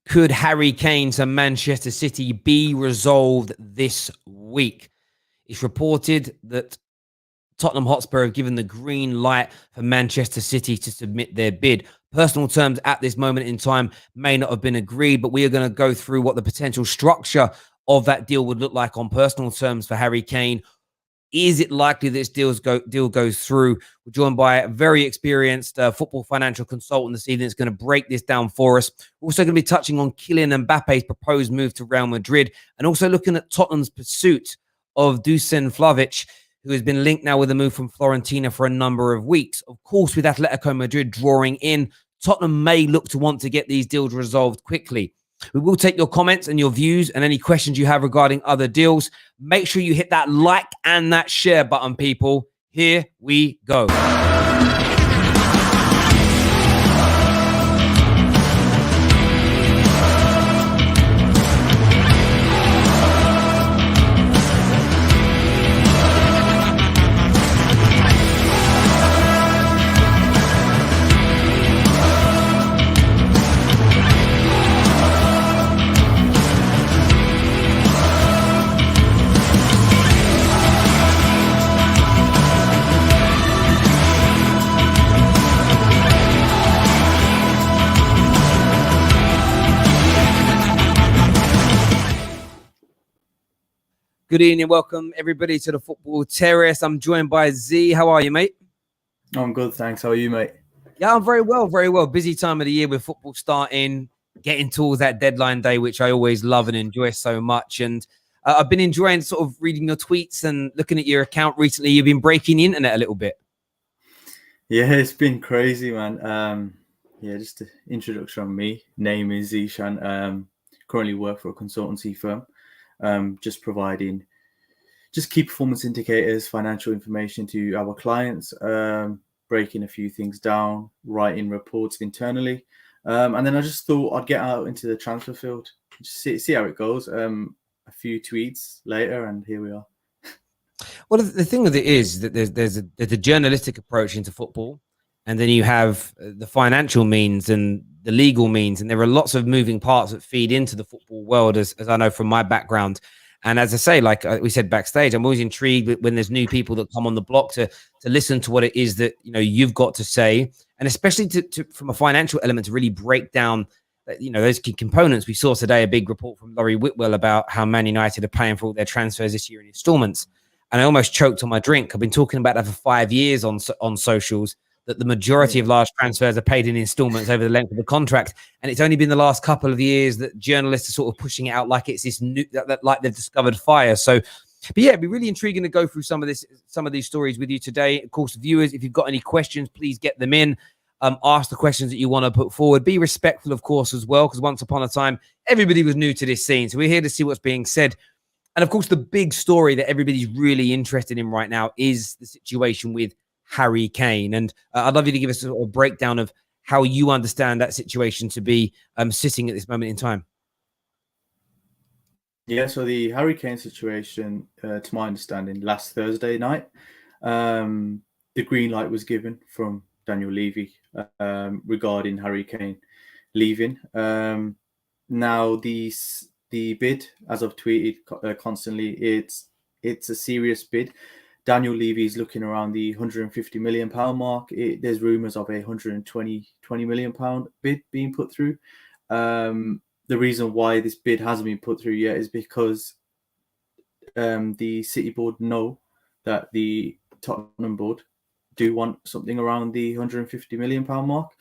Could Harry Kane to Manchester City be resolved this week? It's reported that Tottenham Hotspur have given the green light for Manchester City to submit their bid. Personal terms at this moment in time may not have been agreed, but we are going to go through what the potential structure of that deal would look like on personal terms for Harry Kane. Is it likely this deal goes through? We're joined by a very experienced football financial consultant this evening that's going to break this down for us. We're also going to be touching on Kylian Mbappe's proposed move to Real Madrid and also looking at Tottenham's pursuit of Dusan Vlahovic, who has been linked now with a move from Fiorentina for a number of weeks. Of course, with Atletico Madrid drawing in, Tottenham may look to want to get these deals resolved quickly. We will take your comments and your views and any questions you have regarding other deals. Make sure you hit that like and that share button, people. Here we go. Good evening. Welcome, everybody, to the Football Terrace. I'm joined by Z. How are you, mate? I'm good, thanks. How are you, mate? Yeah, I'm very well, very well. Busy time of the year with football starting, getting towards that deadline day, which I always love and enjoy so much. And I've been enjoying sort of reading your tweets and looking at your account recently. You've been breaking the internet a little bit. Yeah, it's been crazy, man. Just an introduction on me. Name is Zishan. Currently work for a consultancy firm. Just providing key performance indicators, financial information to our clients, breaking a few things down, writing reports internally. And then I just thought I'd get out into the transfer field, just see how it goes. A few tweets later, and here we are. Well, the thing with it is that there's a journalistic approach into football, and then you have the financial means and the legal means, and there are lots of moving parts that feed into the football world, as I know from my background. And as I say, like we said backstage, I'm always intrigued when there's new people that come on the block to listen to what it is that you've got to say, and especially to from a financial element to really break down those key components. We saw today a big report from Laurie Whitwell about how Man United are paying for all their transfers this year in installments, and I almost choked on my drink. I've been talking about that for 5 years on socials, that the majority of large transfers are paid in installments over the length of the contract. And it's only been the last couple of years that journalists are sort of pushing it out like it's this new, like they've discovered fire. So, but yeah, it'd be really intriguing to go through some of these stories with you today. Of course, viewers, if you've got any questions, please get them in. Ask the questions that you want to put forward. Be respectful, of course, as well, because once upon a time, everybody was new to this scene. So we're here to see what's being said. And of course, the big story that everybody's really interested in right now is the situation with Harry Kane. And I'd love you to give us a sort of breakdown of how you understand that situation to be sitting at this moment in time. Yeah, so the Harry Kane situation, to my understanding, last Thursday night, the green light was given from Daniel Levy regarding Harry Kane leaving. Now, the bid, as I've tweeted constantly, it's a serious bid. Daniel Levy is looking around the £150 million mark. There's rumours of a £120 million bid being put through. The reason why this bid hasn't been put through yet is because the City board know that the Tottenham board do want something around the £150 million mark.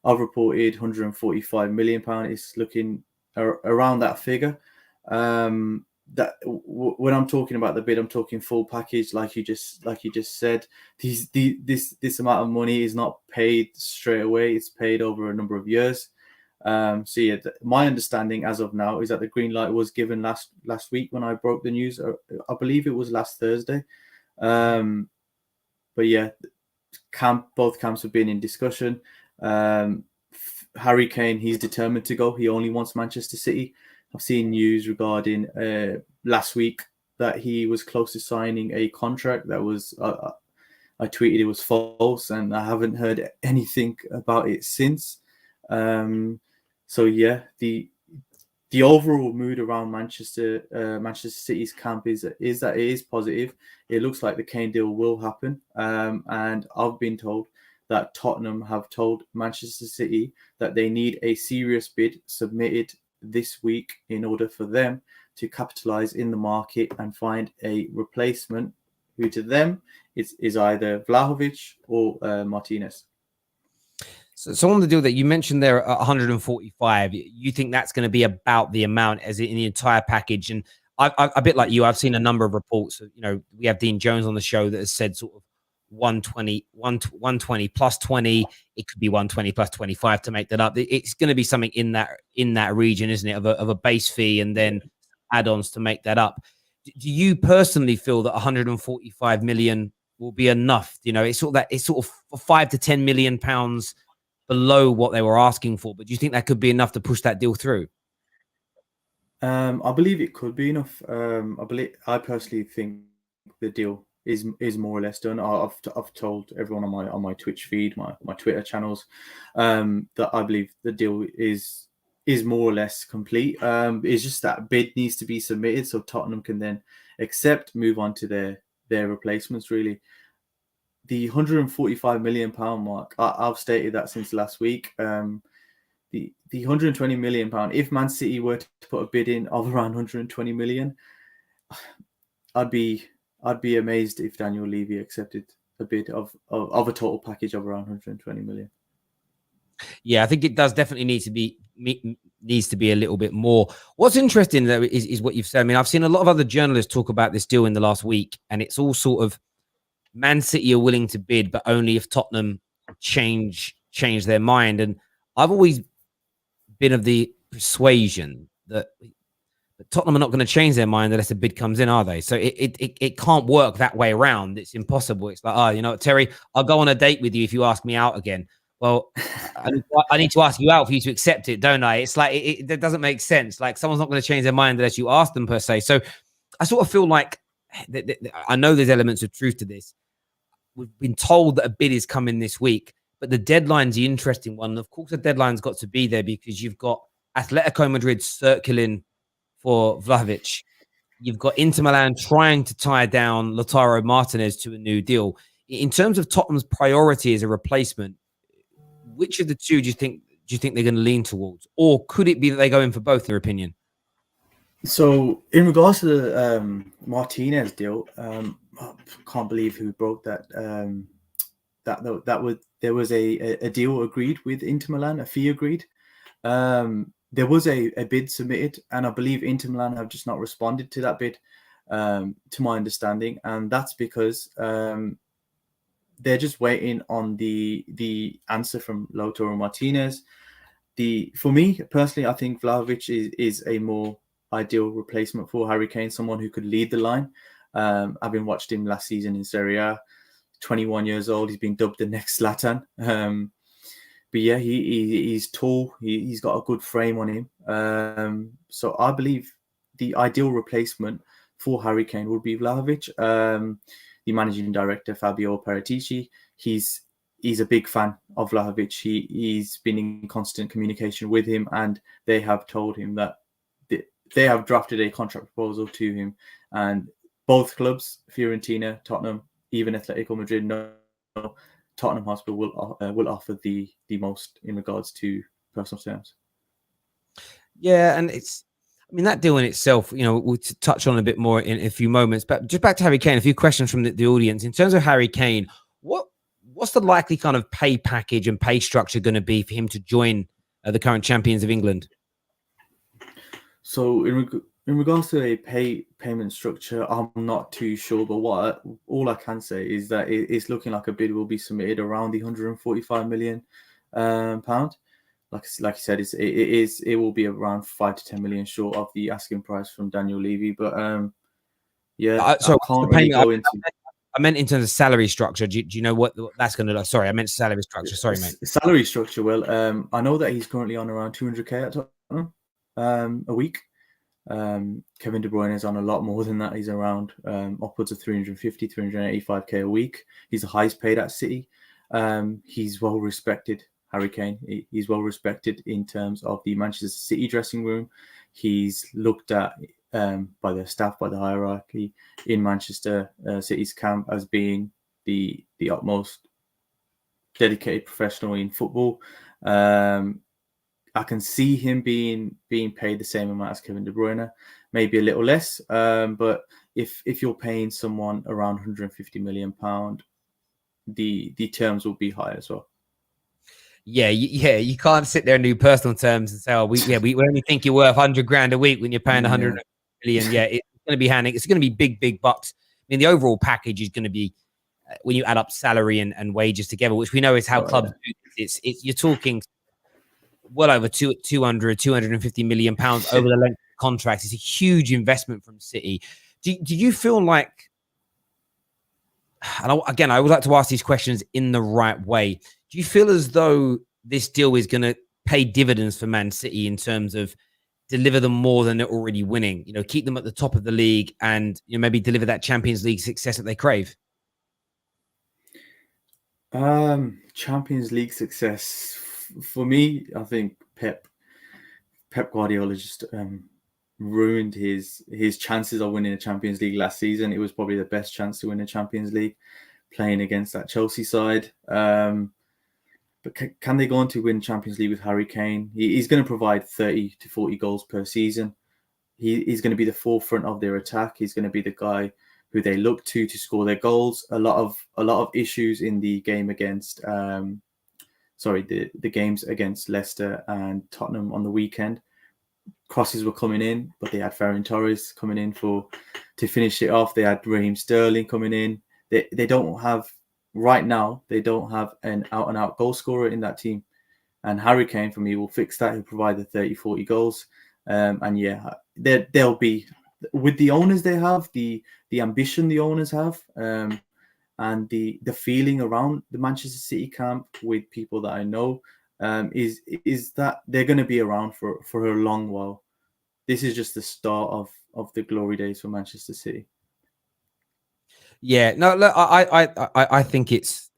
I've reported £145 million. It's looking around that figure. That when I'm talking about the bid, I'm talking full package, like you just said. This amount of money is not paid straight away; it's paid over a number of years. So yeah, my understanding as of now is that the green light was given last week when I broke the news. I believe it was last Thursday. But yeah, both camps have been in discussion. Harry Kane, he's determined to go. He only wants Manchester City. I've seen news regarding last week that he was close to signing a contract that was, I tweeted it was false, and I haven't heard anything about it since. So yeah, the the overall mood around Manchester City's camp is that it is positive. It looks like the Kane deal will happen, and I've been told that Tottenham have told Manchester City that they need a serious bid submitted this week in order for them to capitalize in the market and find a replacement who to them is either Vlahovic or Martinez. So on the deal that you mentioned there at 145, you think that's going to be about the amount as in the entire package? And I a bit like you, I've seen a number of reports. You know, we have Dean Jones on the show that has said sort of 120 plus 20. It could be 120 plus 25 to make that up. It's going to be something in that region, isn't it? Of a base fee and then add-ons to make that up. Do you personally feel that 145 million will be enough? You know, it's sort of 5 to 10 million pounds below what they were asking for, but do you think that could be enough to push that deal through? I believe it could be enough. I personally think the deal is more or less done. I've told everyone on my Twitch feed, my Twitter channels, that I believe the deal is more or less complete. It's just that bid needs to be submitted so Tottenham can then move on to their replacements. Really, the 145 million pound mark, I've stated that since last week. The 120 million pound, if Man City were to put a bid in of around 120 million, I'd be amazed if Daniel Levy accepted a bid of a total package of around 120 million. Yeah, I think it does definitely needs to be a little bit more. What's interesting though is what you've said. I mean, I've seen a lot of other journalists talk about this deal in the last week, and it's all sort of Man City are willing to bid, but only if Tottenham change their mind. And I've always been of the persuasion that Tottenham are not going to change their mind unless a bid comes in, are they? So it can't work that way around. It's impossible. It's like, oh, you know what, Terry, I'll go on a date with you if you ask me out again. Well, I need to ask you out for you to accept it, don't I? It's like it doesn't make sense. Like someone's not going to change their mind unless you ask them per se. So I sort of feel like I know there's elements of truth to this. We've been told that a bid is coming this week, but the deadline's the interesting one. Of course, the deadline's got to be there because you've got Atletico Madrid circling for Vlahovic. You've got Inter Milan trying to tie down Lautaro Martinez to a new deal. In terms of Tottenham's priority as a replacement, which of the two do you think they're going to lean towards? Or could it be that they go in for both, in your opinion? So in regards to the Martinez deal, I can't believe who broke that. There was a deal agreed with Inter Milan, a fee agreed. There was a bid submitted, and I believe Inter Milan have just not responded to that bid, to my understanding, and that's because they're just waiting on the answer from Lautaro Martinez. For me personally, I think Vlahovic is a more ideal replacement for Harry Kane, someone who could lead the line. Having watched him last season in Serie A, 21 years old, he's been dubbed the next Zlatan. But yeah, he's tall. He's got a good frame on him. So I believe the ideal replacement for Harry Kane would be Vlahovic. The managing director, Fabio Paratici, he's a big fan of Vlahovic. He's been in constant communication with him, and they have told him that they have drafted a contract proposal to him. And both clubs, Fiorentina, Tottenham, even Atletico Madrid, know Tottenham Hotspur will offer the most in regards to personal terms. Yeah, and that deal in itself, we'll touch on a bit more in a few moments. But just back to Harry Kane, a few questions from the audience. In terms of Harry Kane, what's the likely kind of pay package and pay structure going to be for him to join the current champions of England? So in regards to a payment structure, I'm not too sure, but all I can say is that it's looking like a bid will be submitted around the 145 million pound. Like I said, it will be around 5 to 10 million short of the asking price from Daniel Levy. But I can't really go into. I meant in terms of salary structure. Do you know what that's going to look? Sorry, I meant salary structure. Sorry, mate. Salary structure. Well, I know that he's currently on around 200k at Tottenham a week. Kevin De Bruyne is on a lot more than that. He's around upwards of 350, 385k a week. He's the highest paid at City. He's well respected. Harry Kane, he's well respected in terms of the Manchester City dressing room. he's looked at by the staff, by the hierarchy in Manchester City's camp as being the utmost dedicated professional in football. I can see him being paid the same amount as Kevin De Bruyne, maybe a little less. But if you're paying someone around 150 million pound, the terms will be high as well. Yeah, you can't sit there and do personal terms and say, "Oh, we only think you're worth 100 grand a week when you're paying 100 million." Yeah, it's going to be handing. It's going to be big bucks. I mean, the overall package is going to be when you add up salary and wages together, which we know is how clubs do. It's you're talking well over 250 million pounds over the length of the contract. It's a huge investment from City. Do you feel like? And I would like to ask these questions in the right way. Do you feel as though this deal is going to pay dividends for Man City in terms of deliver them more than they're already winning? You know, keep them at the top of the league and maybe deliver that Champions League success that they crave. Champions League success for me, I think Pep Guardiola just ruined his chances of winning a Champions League last season. It was probably the best chance to win a Champions League, playing against that Chelsea side. But can they go on to win Champions League with Harry Kane? He's going to provide 30 to 40 goals per season. He's going to be the forefront of their attack. He's going to be the guy who they look to score their goals. A lot of issues in the game against the games against Leicester and Tottenham on the weekend. Crosses were coming in, but they had Ferran Torres coming in to finish it off. They had Raheem Sterling coming in. They don't have right now. They don't have an out-and-out goal scorer in that team. And Harry Kane, for me, will fix that. He'll provide the 30, 40 goals. And yeah, they'll be with the owners they have, the ambition the owners have, and the feeling around the Manchester City camp with people that I know, is that they're going to be around for a long while. This is just the start of the glory days for Manchester City. Yeah, no, look, I think it's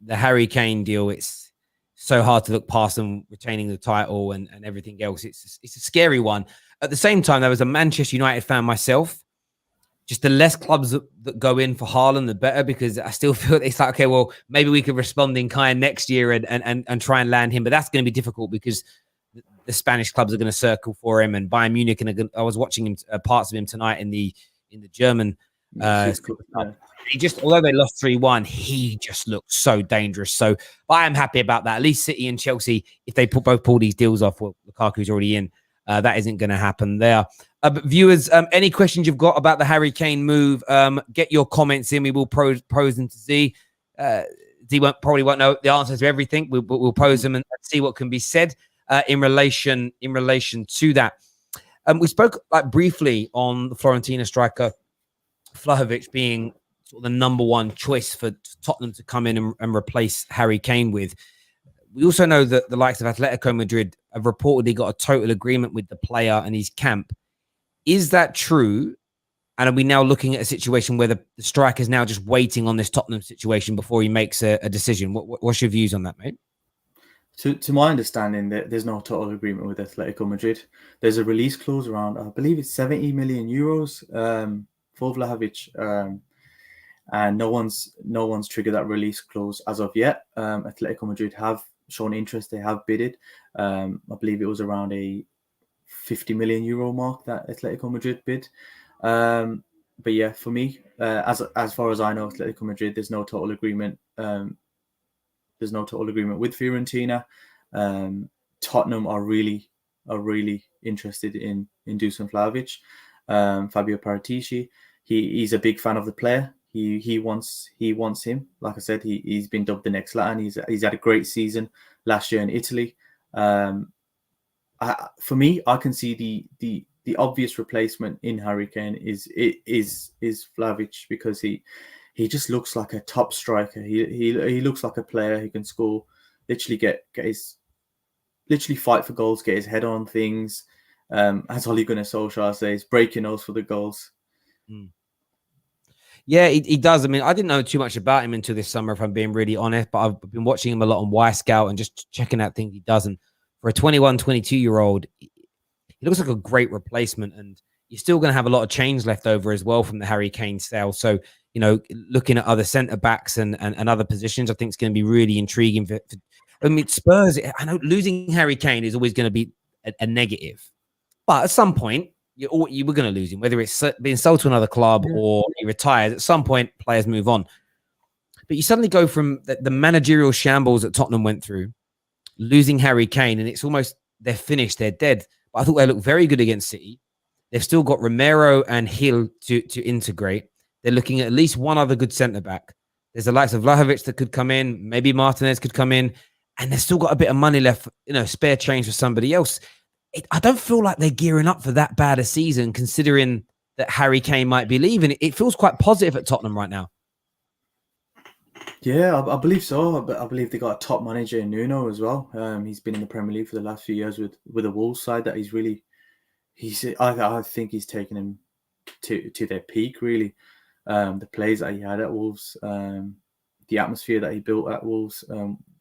the Harry Kane deal. It's so hard to look past them retaining the title and everything else. It's a scary one. At the same time, there was a Manchester United fan myself. Just the less clubs that go in for Haaland, the better, because I still feel it's like, okay, well, maybe we could respond in kind next year and try and land him. But that's going to be difficult because the Spanish clubs are going to circle for him, and Bayern Munich. And I was watching him parts of him tonight in the German. He just, although they lost 3-1, he just looked so dangerous. So I am happy about that. At least City and Chelsea, if they both pull these deals off, well, Lukaku's already in. That isn't going to happen there. But viewers, any questions you've got about the Harry Kane move, get your comments in. We will pose them to Z. Z probably won't know the answers to everything. We'll pose them and see what can be said in relation to that. We spoke briefly on the Fiorentina striker Vlahovic being sort of the number one choice for Tottenham to come in and replace Harry Kane with. We also know that the likes of Atletico Madrid have reportedly got a total agreement with the player and his camp. Is that true? And are we now looking at a situation where the striker is now just waiting on this Tottenham situation before he makes a decision? What's your views on that, mate? To my understanding, there's no total agreement with Atletico Madrid. There's a release clause around, I believe it's 70 million euros for Vlahovic. And no one's triggered that release clause as of yet. Atletico Madrid have shown interest. They have bidded. I believe it was around a 50 million euro mark that Atletico Madrid bid. But yeah, for me, as far as I know, Atletico Madrid, there's no total agreement. There's no total agreement with Fiorentina. Tottenham are really interested in Dusan Vlahovic. Fabio Paratici, he's a big fan of the player. He wants him. Like I said, he's been dubbed the next Zlatan. He's had a great season last year in Italy. For me, I can see the obvious replacement in Harry Kane is Vlahovic, because he just looks like a top striker. He looks like a player who can score, literally fight for goals, get his head on things. As Ole Gunnar Solskjaer says, break your nose for the goals. Yeah, he does. I mean, I didn't know too much about him until this summer, if I'm being really honest, but I've been watching him a lot on Y Scout and just checking out things he does. And for a 21, 22-year-old, he looks like a great replacement, and you're still going to have a lot of change left over as well from the Harry Kane sale. So, looking at other centre backs and other positions, I think it's going to be really intriguing. I mean, Spurs, I know losing Harry Kane is always going to be a negative, but at some point, you were going to lose him, whether it's being sold to another club or he retires. At some point, players move on. But you suddenly go from the managerial shambles that Tottenham went through, losing Harry Kane, and it's almost they're finished, they're dead. But I thought they looked very good against City. They've still got Romero and Hill to integrate. They're looking at least one other good centre-back. There's the likes of Vlahovic that could come in. Maybe Martinez could come in. And they've still got a bit of money left, spare change for somebody else. I don't feel like they're gearing up for that bad a season, considering that Harry Kane might be leaving. It feels quite positive at Tottenham right now. Yeah, I believe so. But I believe they got a top manager in Nuno as well. He's been in the Premier League for the last few years with the Wolves side. That I think he's taken him to their peak. Really, the plays that he had at Wolves, the atmosphere that he built at Wolves,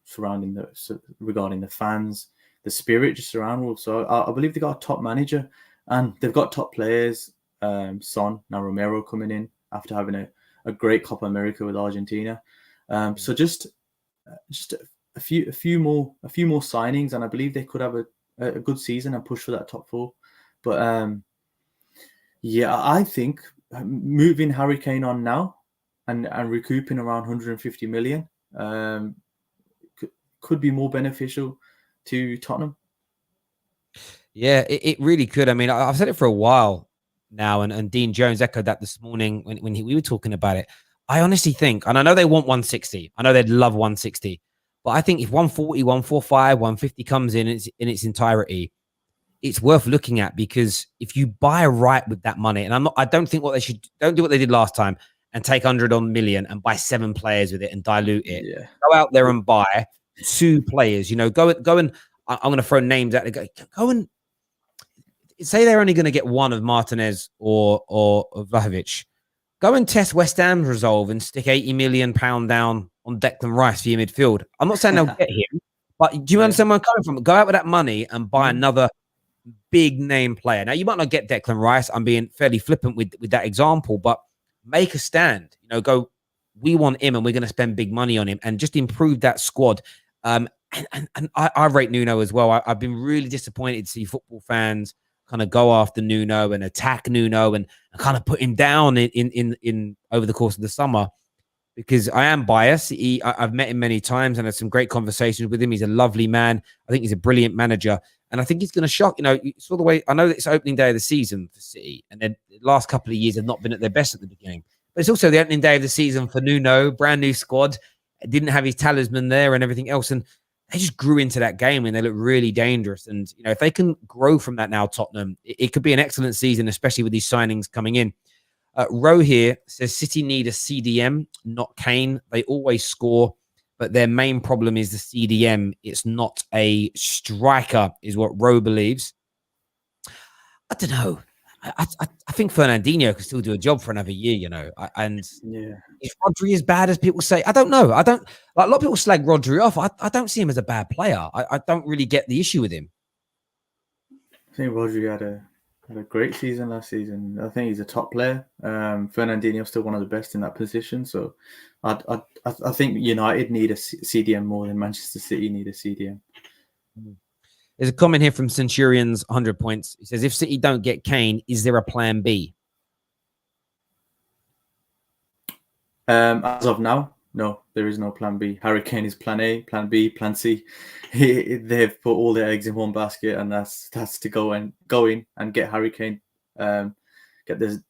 regarding the fans, the spirit just around Wolves. So I believe they got a top manager, and they've got top players. Son, now Romero coming in after having a great Copa America with Argentina. So just a few more signings, and I believe they could have a good season and push for that top four. But I think moving Harry Kane on now and recouping around 150 million could be more beneficial to Tottenham. Yeah, it really could. I mean, I've said it for a while now, and Dean Jones echoed that this morning when we were talking about it. I honestly think, and I know they want 160. I know they'd love 160. But I think if 140, 145, 150 comes in its entirety, it's worth looking at, because if you buy right with that money, and I don't think don't do what they did last time and take 100 million and buy 7 players with it and dilute it. Yeah. Go out there and buy 2 players. Go and I'm going to throw names out there. Go and say they're only going to get one of Martinez or Vlahovic. Go and test West Ham's resolve and stick £80 million down on Declan Rice for your midfield. I'm not saying they'll get him, but do you understand where I'm coming from? Go out with that money and buy another big name player. Now, you might not get Declan Rice. I'm being fairly flippant with that example, but make a stand. Go, we want him and we're going to spend big money on him and just improve that squad. And I rate Nuno as well. I've been really disappointed to see football fans kind of go after Nuno and attack Nuno and kind of put him down in over the course of the summer, because I am biased. I've met him many times and had some great conversations with him. He's a lovely man. I think he's a brilliant manager, and I think he's going to shock. You saw the way, I know that it's opening day of the season for City, and then the last couple of years have not been at their best at the beginning. But it's also the opening day of the season for Nuno, brand new squad, didn't have his talisman there and everything else, and they just grew into that game and they look really dangerous. And, if they can grow from that now, Tottenham, it could be an excellent season, especially with these signings coming in. Rowe here says City need a CDM, not Kane. They always score, but their main problem is the CDM. It's not a striker, is what Rowe believes. I don't know. I think Fernandinho could still do a job for another year, Is Rodri as bad as people say? I don't know. A lot of people slag Rodri off. I don't see him as a bad player. I don't really get the issue with him. I think Rodri had a great season last season. I think he's a top player. Fernandinho's still one of the best in that position. So I think United need a CDM more than Manchester City need a CDM. There's a comment here from Centurions, 100 points. He says, if City don't get Kane, is there a plan B? As of now, no, there is no plan B. Harry Kane is plan A, plan B, plan C. They've put all their eggs in one basket, and that's to go in and get Harry Kane, get the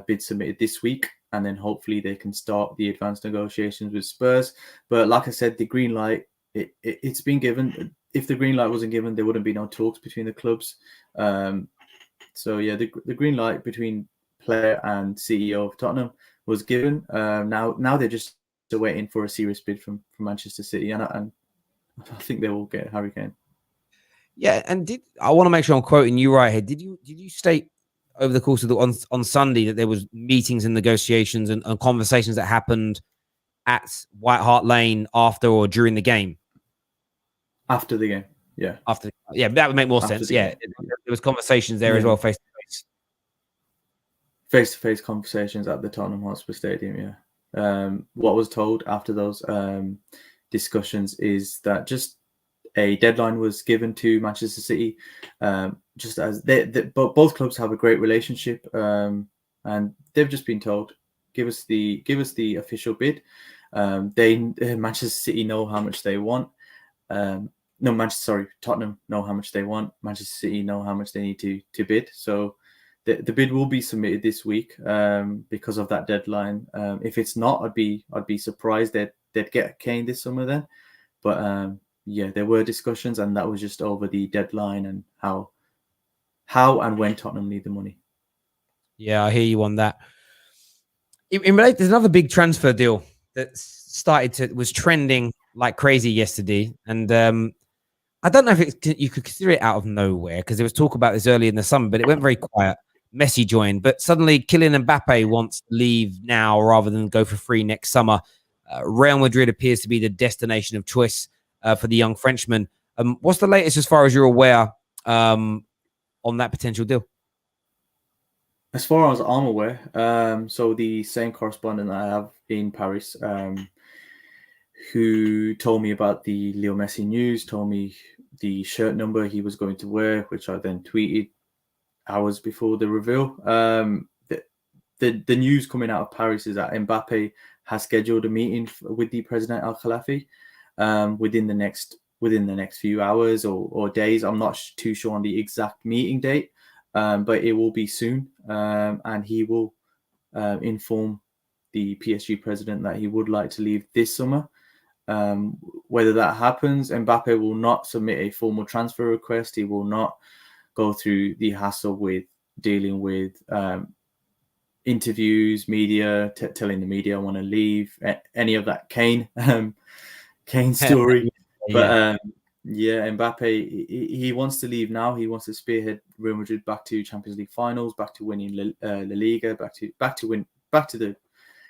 bid submitted this week, and then hopefully they can start the advanced negotiations with Spurs. But like I said, the green light, it's been given. If the green light wasn't given, there wouldn't be no talks between the clubs. So yeah, the green light between player and CEO of Tottenham was given. Now they're just waiting for a serious bid from Manchester City, and I think they will get Harry Kane. Yeah, and I want to make sure I'm quoting you right here. Did you state over the course of on Sunday that there was meetings and negotiations and conversations that happened at White Hart Lane after or during the game? After the game, yeah. That would make more sense. Yeah, there was conversations there as well, face to face. Face-to-face conversations at the Tottenham Hotspur Stadium. Yeah. What was told after those discussions is that just a deadline was given to Manchester City, just as both clubs have a great relationship, and they've just been told, give us the official bid. Manchester City know how much they want. Tottenham know how much they want. Manchester City know how much they need to bid. So the bid will be submitted this week because of that deadline. If it's not, I'd be surprised that they'd get Kane this summer then. But yeah, there were discussions, and that was just over the deadline and how and when Tottenham need the money. Yeah, I hear you on that. In relation, there's another big transfer deal that was trending like crazy yesterday, and I don't know if you could consider it out of nowhere because there was talk about this early in the summer, but it went very quiet. Messi joined, but suddenly Kylian Mbappe wants to leave now rather than go for free next summer. Real Madrid appears to be the destination of choice for the young Frenchman. What's the latest as far as you're aware on that potential deal? As far as I'm aware, so the same correspondent I have in Paris, who told me about the Leo Messi news, told me the shirt number he was going to wear, which I then tweeted hours before the reveal. The news coming out of Paris is that Mbappe has scheduled a meeting with the president Al Khelafi within the next few hours or days. I'm not too sure on the exact meeting date, but it will be soon, and he will inform the PSG president that he would like to leave this summer. Whether that happens, Mbappe will not submit a formal transfer request. He will not go through the hassle with dealing with interviews, media, telling the media I want to leave, any of that Kane story. Yeah. But yeah, Mbappe, he wants to leave now. He wants to spearhead Real Madrid back to Champions League finals, back to winning La Liga, back to the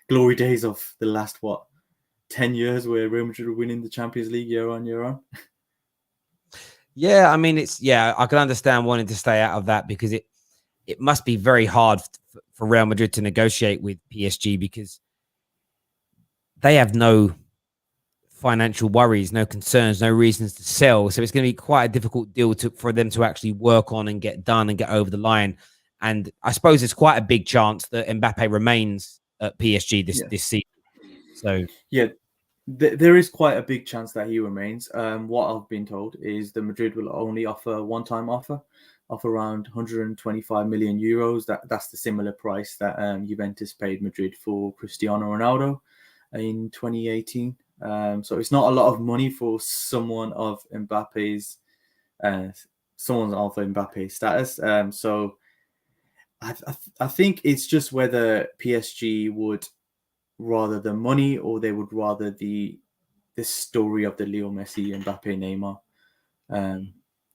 glory days of the last 10 years where Real Madrid are winning the Champions League year on year on. Yeah, I mean, I can understand wanting to stay out of that because it must be very hard for Real Madrid to negotiate with PSG because they have no financial worries, no concerns, no reasons to sell. So it's going to be quite a difficult deal for them to actually work on and get done and get over the line. And I suppose it's quite a big chance that Mbappe remains at PSG this season. So yeah, there is quite a big chance that he remains. What I've been told is the Madrid will only offer a one-time offer of around 125 million euros. That's the similar price that Juventus paid Madrid for Cristiano Ronaldo in 2018. So it's not a lot of money for someone of Mbappe's status. So I think it's just whether PSG would rather the money or they would rather the story of the Leo Messi, Mbappe, Neymar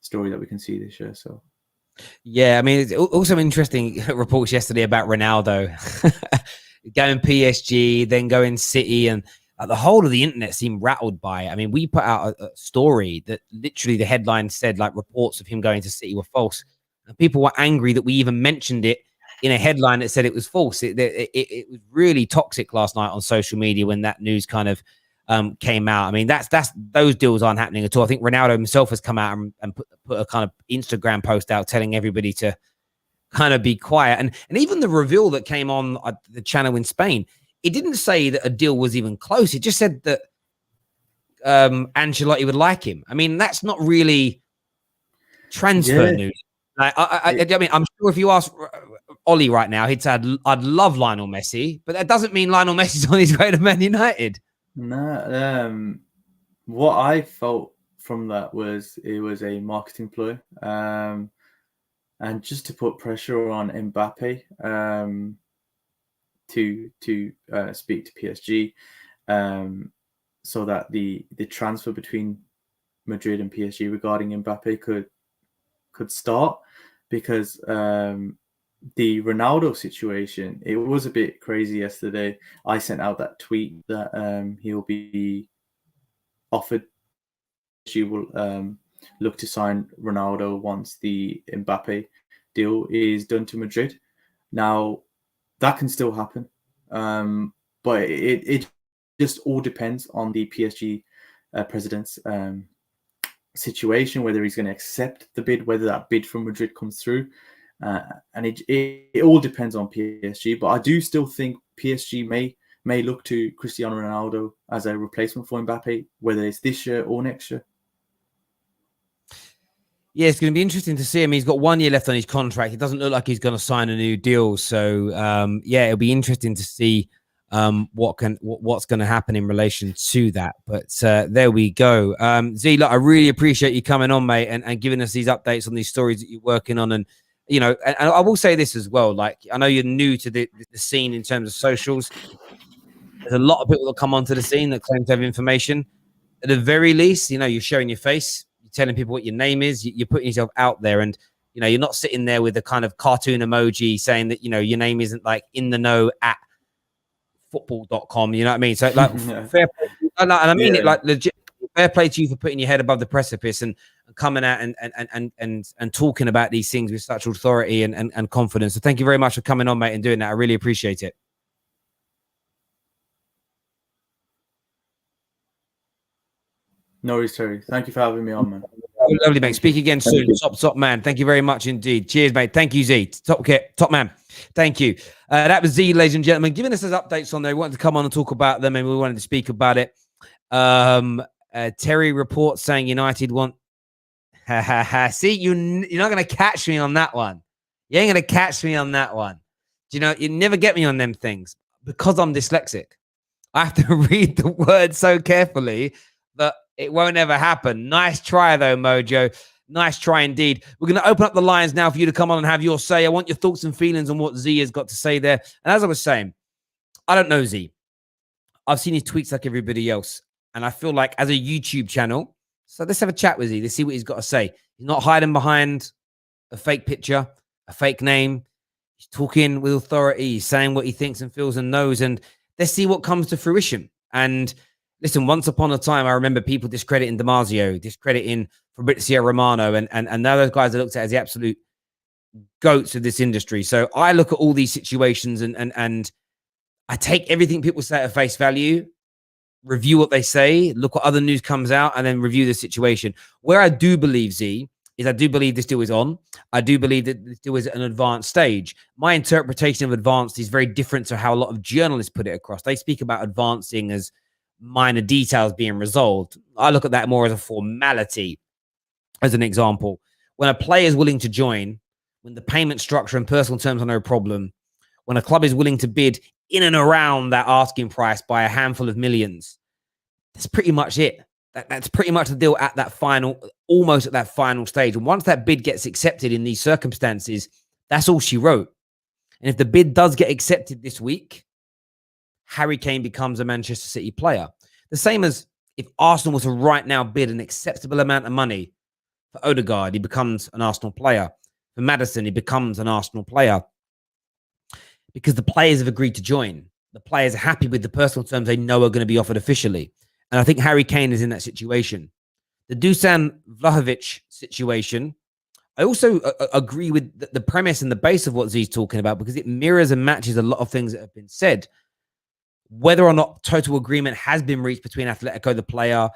story that we can see this year. So yeah, I mean, it's also interesting reports yesterday about Ronaldo going PSG, then going City, and the whole of the internet seemed rattled by it. I mean, we put out a story that literally the headline said like reports of him going to City were false. And people were angry that we even mentioned it in a headline that said it was false. It was really toxic last night on social media when that news kind of came out. I mean, those deals aren't happening at all. I think Ronaldo himself has come out and put a kind of Instagram post out telling everybody to kind of be quiet. And even the reveal that came on the channel in Spain, it didn't say that a deal was even close. It just said that Ancelotti would like him. I mean, that's not really transfer news. Like, I mean, I'm sure if you ask Ollie right now, he'd say, I'd love Lionel Messi, but that doesn't mean Lionel Messi's on his way to Man United. No, what I felt from that was it was a marketing ploy, and just to put pressure on Mbappe to speak to PSG, so that the transfer between Madrid and PSG regarding Mbappe could start, because the Ronaldo situation, it was a bit crazy yesterday. I sent out that tweet that he'll be offered. She will look to sign Ronaldo once the Mbappe deal is done to Madrid. Now, that can still happen, but it just all depends on the PSG president's situation, whether he's going to accept the bid, whether that bid from Madrid comes through. And it all depends on PSG. But I do still think PSG may look to Cristiano Ronaldo as a replacement for Mbappe, whether it's this year or next year. Yeah, it's going to be interesting to see him. He's got 1 year left on his contract. It doesn't look like he's going to sign a new deal. So, yeah, it'll be interesting to see what's going to happen in relation to that. But there we go. Z, look, I really appreciate you coming on, mate, and giving us these updates on these stories that you're working on. And, you know, and I will say this as well. Like, I know you're new to the scene in terms of socials. There's a lot of people that come onto the scene that claim to have information. At the very least, you know, you're showing your face. You're telling people what your name is. You're putting yourself out there. And, you know, you're not sitting there with a kind of cartoon emoji saying that, you know, your name isn't like in the know at football.com. You know what I mean? So, like, fair play. And I mean it like legit. Fair play to you for putting your head above the precipice and coming out and talking about these things with such authority and confidence. So thank you very much for coming on, mate, and doing that. I really appreciate it. No worries, Terry. Thank you for having me on, man. Lovely, mate. Speak again soon. Top man. Thank you very much indeed. Cheers, mate. Thank you, Z. Top man. Thank you. That was Z, ladies and gentlemen, giving us his updates on there. We wanted to come on and talk about them, and we wanted to speak about it. Terry reports saying United want. See, you're not going to catch me on that one. You ain't going to catch me on that one. Do you know, you never get me on them things because I'm dyslexic. I have to read the words so carefully that it won't ever happen. Nice try, though, Mojo. Nice try indeed. We're going to open up the lines now for you to come on and have your say. I want your thoughts and feelings on what Z has got to say there. And as I was saying, I don't know Z. I've seen his tweets like everybody else. And I feel like as a YouTube channel, so let's have a chat with Z. Let's see what he's got to say. He's not hiding behind a fake picture, a fake name. He's talking with authority. He's saying what he thinks and feels and knows. And let's see what comes to fruition. And listen, once upon a time, I remember people discrediting Damasio, discrediting Fabrizio Romano, and now those guys are looked at as the absolute goats of this industry. So I look at all these situations and I take everything people say at face value, review what they say, look what other news comes out, and then review the situation. Where I do believe, Z, is I do believe this deal is on. I do believe that this deal is at an advanced stage. My interpretation of advanced is very different to how a lot of journalists put it across. They speak about advancing as minor details being resolved. I look at that more as a formality. As an example, when a player is willing to join, when the payment structure and personal terms are no problem, when a club is willing to bid in and around that asking price by a handful of millions, that's pretty much it. That's pretty much the deal at that final, almost at that final stage. And once that bid gets accepted in these circumstances, that's all she wrote. And if the bid does get accepted this week, Harry Kane becomes a Manchester City player. The same as if Arsenal was to right now bid an acceptable amount of money for Odegaard, he becomes an Arsenal player. For Maddison, he becomes an Arsenal player. Because the players have agreed to join. The players are happy with the personal terms they know are going to be offered officially. And I think Harry Kane is in that situation. The Dusan Vlahovic situation, I also agree with the premise and the base of what Z's talking about because it mirrors and matches a lot of things that have been said. Whether or not total agreement has been reached between Atletico, the player,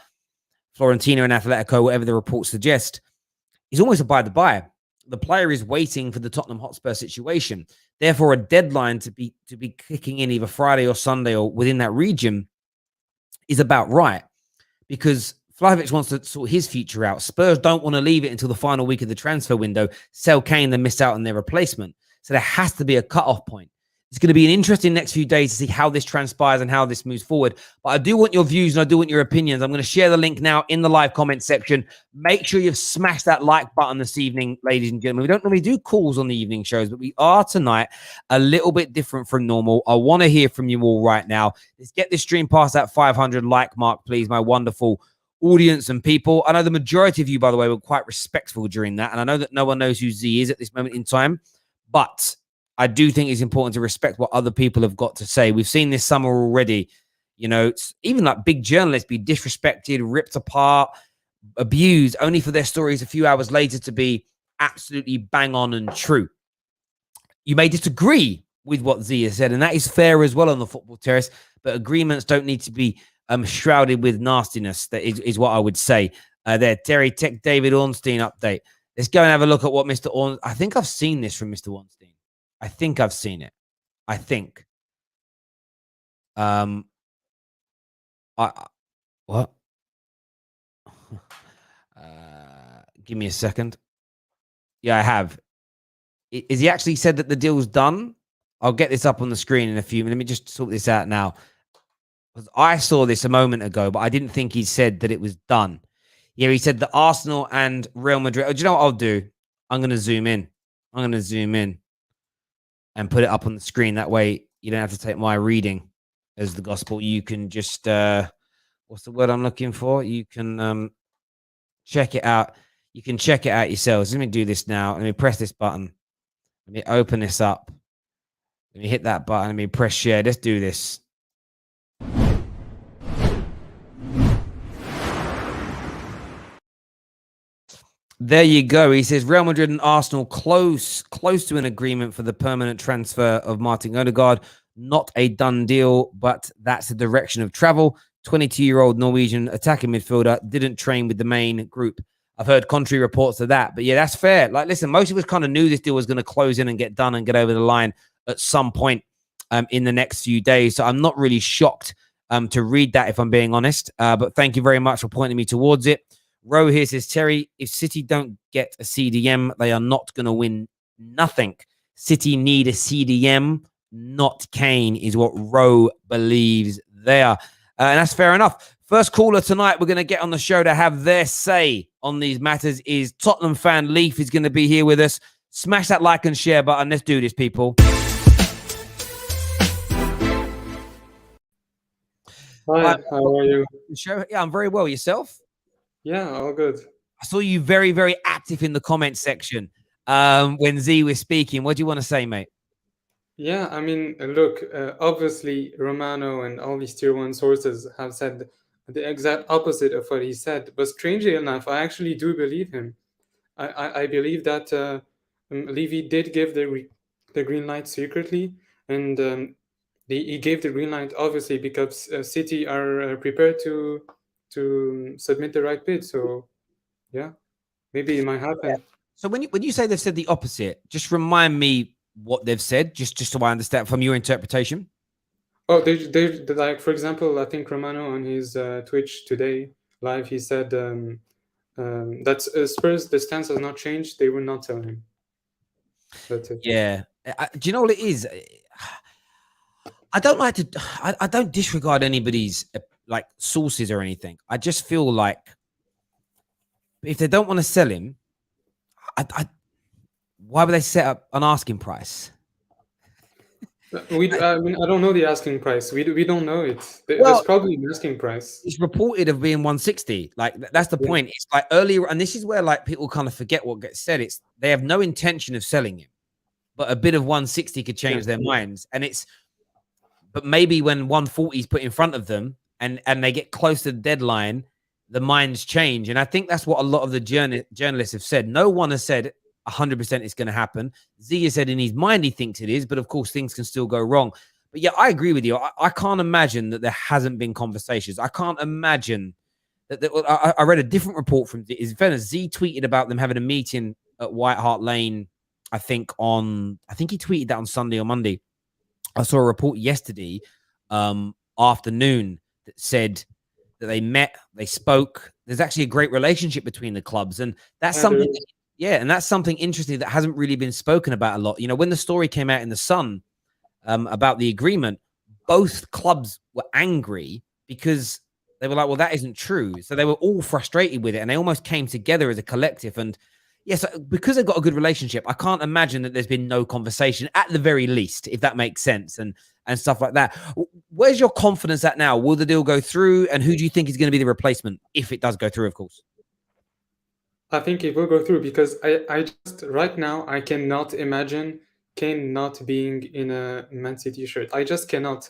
Florentina and Atletico, whatever the reports suggest, is almost a by the by. The player is waiting for the Tottenham Hotspur situation. Therefore, a deadline to be kicking in either Friday or Sunday or within that region is about right. Because Vlahovic wants to sort his future out. Spurs don't want to leave it until the final week of the transfer window, sell Kane, then miss out on their replacement. So there has to be a cutoff point. It's going to be an interesting next few days to see how this transpires and how this moves forward. But I do want your views and I do want your opinions. I'm going to share the link now in the live comment section. Make sure you've smashed that like button this evening, ladies and gentlemen. We don't normally do calls on the evening shows, but we are tonight a little bit different from normal. I want to hear from you all right now. Let's get this stream past that 500 like mark, please, my wonderful audience and people. I know the majority of you, by the way, were quite respectful during that. And I know that no one knows who Z is at this moment in time, but I do think it's important to respect what other people have got to say. We've seen this summer already, you know, even like big journalists be disrespected, ripped apart, abused, only for their stories a few hours later to be absolutely bang on and true. You may disagree with what Zia said, and that is fair as well on the football terrace, but agreements don't need to be shrouded with nastiness. That is what I would say. There, Terry Tech David Ornstein update. Let's go and have a look at what Mr. Ornstein. I think I've seen this from Mr. Ornstein. I think I've seen it. I think. I what? Give me a second. Yeah, I have. Is he actually said that the deal's done? I'll get this up on the screen in a few minutes. Let me just sort this out now. Because I saw this a moment ago, but I didn't think he said that it was done. Yeah, he said that Arsenal and Real Madrid. Oh, do you know what I'll do? I'm going to zoom in. I'm going to zoom in and put it up on the screen. That way you don't have to take my reading as the gospel. You can just, what's the word I'm looking for? You can check it out. You can check it out yourselves. Let me do this now. Let me press this button. Let me open this up. Let me hit that button. Let me press share. Let's do this. There you go. He says Real Madrid and Arsenal close to an agreement for the permanent transfer of Martin Odegaard. Not a done deal, but that's the direction of travel. 22-year-old Norwegian attacking midfielder didn't train with the main group. I've heard contrary reports to that, but yeah, that's fair. Like, listen, most of us kind of knew this deal was going to close in and get done and get over the line at some point in the next few days. So I'm not really shocked to read that, if I'm being honest. But thank you very much for pointing me towards it. Ro here says, Terry, if City don't get a CDM, they are not going to win nothing. City need a CDM, not Kane, is what Ro believes there. And that's fair enough. First caller tonight we're going to get on the show to have their say on these matters is Tottenham fan Leaf is going to be here with us. Smash that like and share button. Let's do this, people. Hi, how are you? Yeah, I'm very well. Yourself? Yeah, all good. I saw you very, very active in the comments section when Z was speaking. What do you want to say, mate? Yeah, I mean, look, obviously Romano and all these tier one sources have said the exact opposite of what he said. But strangely enough, I actually do believe him. I believe that Levy did give the green light secretly, and he gave the green light obviously because City are prepared to submit the right bid. So yeah, maybe it might happen. Yeah. So when you say they've said the opposite, just remind me what they've said, just so I understand from your interpretation. Oh, they like, for example, I think Romano on his Twitch today live, he said that Spurs, the stance has not changed. They will not tell him. That's it. Yeah. Do you know what it is? I don't like to. I don't disregard anybody's like sources or anything. I just feel like if they don't want to sell him, why would they set up an asking price? I mean, I don't know the asking price. We don't know it. There's probably an asking price. It's reported of being 160. Like that's the point. It's like earlier, and this is where like people kind of forget what gets said. It's they have no intention of selling him, but a bit of 160 could change their minds. And it's, but maybe when 140 is put in front of them and they get close to the deadline, the minds change. And I think that's what a lot of the journalists have said. No one has said 100% it's going to happen. Zia said in his mind he thinks it is, but of course things can still go wrong. But yeah, I agree with you. I can't imagine that there hasn't been conversations. I can't imagine that. I read a different report from Z. Z tweeted about them having a meeting at White Hart Lane. I think he tweeted that on Sunday or Monday. I saw a report yesterday afternoon that said that they met, they spoke. There's actually a great relationship between the clubs, and that's something. Yeah, and that's something interesting that hasn't really been spoken about a lot. You know, when the story came out in the Sun about the agreement, both clubs were angry because they were like, well, that isn't true. So they were all frustrated with it, and they almost came together as a collective. And yes, because they've got a good relationship, I can't imagine that there's been no conversation at the very least, if that makes sense, and stuff like that. Where's your confidence at now? Will the deal go through? And who do you think is going to be the replacement if it does go through, of course? I think it will go through because I just right now I cannot imagine Kane not being in a Man City shirt. I just cannot.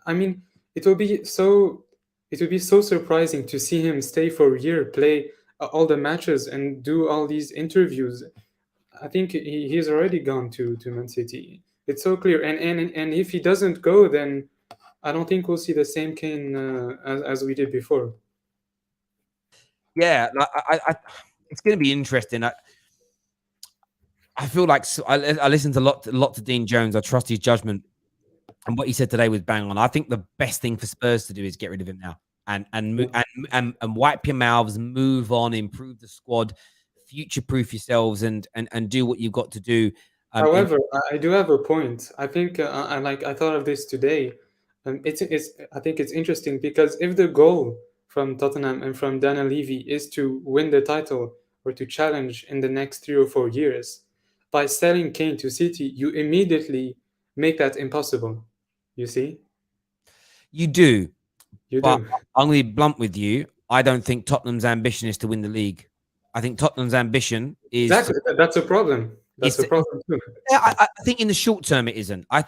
I mean, it would be so surprising to see him stay for a year, play all the matches and do all these interviews, I think he's already gone to Man City. It's so clear. And if he doesn't go, then I don't think we'll see the same Kane as we did before. Yeah, like it's going to be interesting. I feel like I listened a lot to Dean Jones. I trust his judgment, and what he said today was bang on. I think the best thing for Spurs to do is get rid of him now and wipe your mouths, move on, improve the squad, future-proof yourselves, and do what you've got to do. However, I do have a point. I think I thought of this today. It's I think it's interesting because if the goal from Tottenham and from Daniel Levy is to win the title or to challenge in the next 3 or 4 years, by selling Kane to City, you immediately make that impossible. You see? You do. You But do. I'm going to be blunt with you. I don't think Tottenham's ambition is to win the league. I think Tottenham's ambition is Exactly. That's a problem. That's a to- problem too. I think in the short term it isn't. I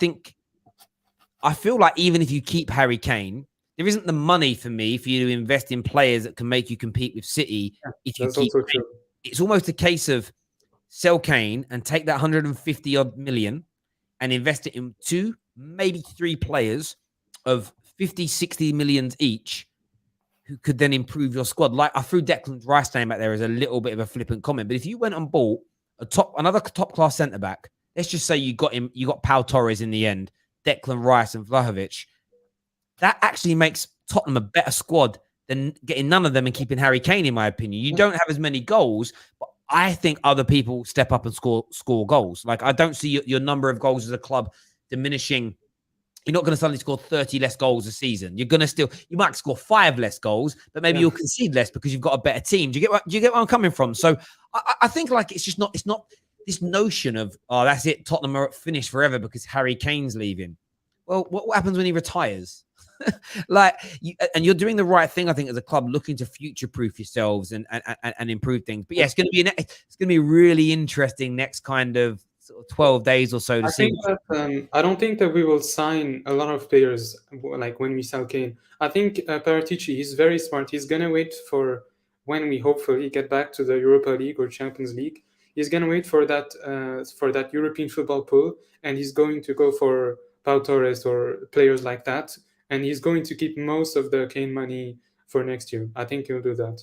feel like even if you keep Harry Kane, there isn't the money for me for you to invest in players that can make you compete with City. If you That's keep also true. it's almost a case of sell Kane and take that 150 odd million and invest it in 2, maybe 3 players of 50, 60 millions each who could then improve your squad. Like I threw Declan Rice name out there as a little bit of a flippant comment, but if you went and bought another top class centre back, let's just say you got Pau Torres in the end, Declan Rice and Vlahovic, that actually makes Tottenham a better squad than getting none of them and keeping Harry Kane, in my opinion. You don't have as many goals, but I think other people step up and score goals. Like I don't see your number of goals as a club diminishing. You're not going to suddenly score 30 less goals a season. You're going to you might score 5 less goals, but maybe you'll concede less because you've got a better team. Do you get where I'm coming from? So I think like it's not this notion of, oh, that's it, Tottenham are finished forever because Harry Kane's leaving. Well, what happens when he retires? You're doing the right thing, I think, as a club, looking to future-proof yourselves and improve things. But yeah, it's going to be really interesting next kind of sort of 12 days or so to see. I don't think that we will sign a lot of players like when we sell Kane. I think Paratici, he's very smart. He's gonna wait for when we hopefully get back to the Europa League or Champions League. He's gonna wait for that European football pool, and he's going to go for Pau Torres or players like that. And he's going to keep most of the Kane money for next year. I think he'll do that.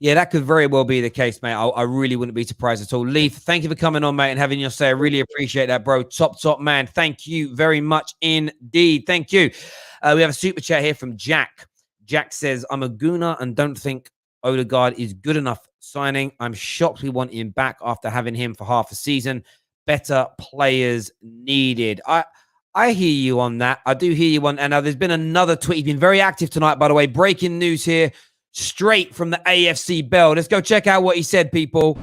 Yeah, that could very well be the case, mate. I really wouldn't be surprised at all. Leaf, thank you for coming on, mate, and having your say. I really appreciate that, bro. Top man. Thank you very much indeed. Thank you. We have a super chat here from Jack. Jack says, I'm a gooner and don't think Odegaard is good enough signing. I'm shocked we want him back after having him for half a season. Better players needed. I hear you on that. I do hear you on. And there's been another tweet. He's been very active tonight, by the way. Breaking news here, straight from the AFC Bell. Let's go check out what he said, people.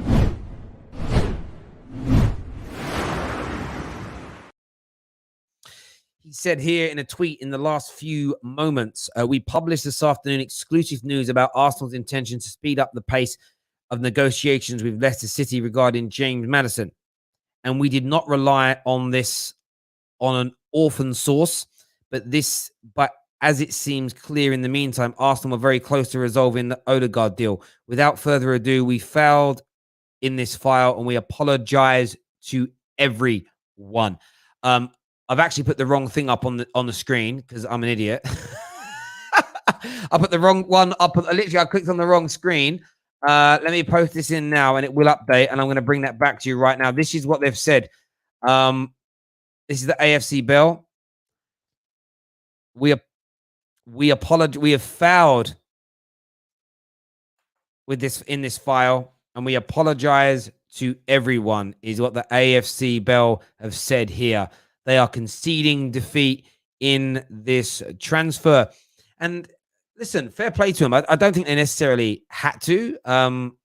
He said here in a tweet in the last few moments, we published this afternoon exclusive news about Arsenal's intention to speed up the pace of negotiations with Leicester City regarding James Maddison. And we did not rely on this on an orphan source, but as it seems clear in the meantime, Arsenal were very close to resolving the Odegaard deal. Without further ado, we failed in this file and we apologize to everyone. I've actually put the wrong thing up on the screen because I'm an idiot. I put the wrong one up. I clicked on the wrong screen. Let me post this in now and it will update, and I'm going to bring that back to you right now. This is what they've said. This is the AFC Bell. We apologize. We have failed with this in this file, and we apologize to everyone, is what the AFC Bell have said here. They are conceding defeat in this transfer. And listen, fair play to them. I don't think they necessarily had to.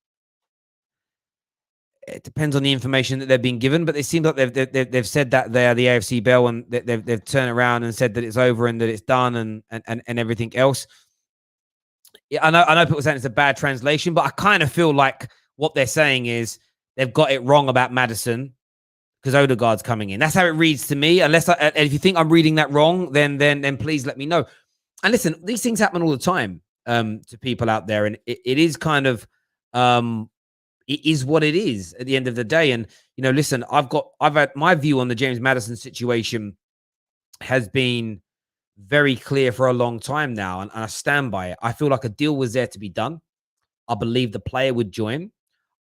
It depends on the information that they've been given, but it seems like they've said that they're the AFC Bell, and they've turned around and said that it's over and that it's done and everything else. Yeah, I know people saying it's a bad translation, but I kind of feel like what they're saying is they've got it wrong about Maddison because Odegaard's coming in. That's how it reads to me. And if you think I'm reading that wrong, then please let me know. And listen, these things happen all the time to people out there, and it is kind of it is what it is at the end of the day. And listen, I've had my view on the James Maddison situation has been very clear for a long time now, and I stand by it. I feel like a deal was there to be done. I believe the player would join.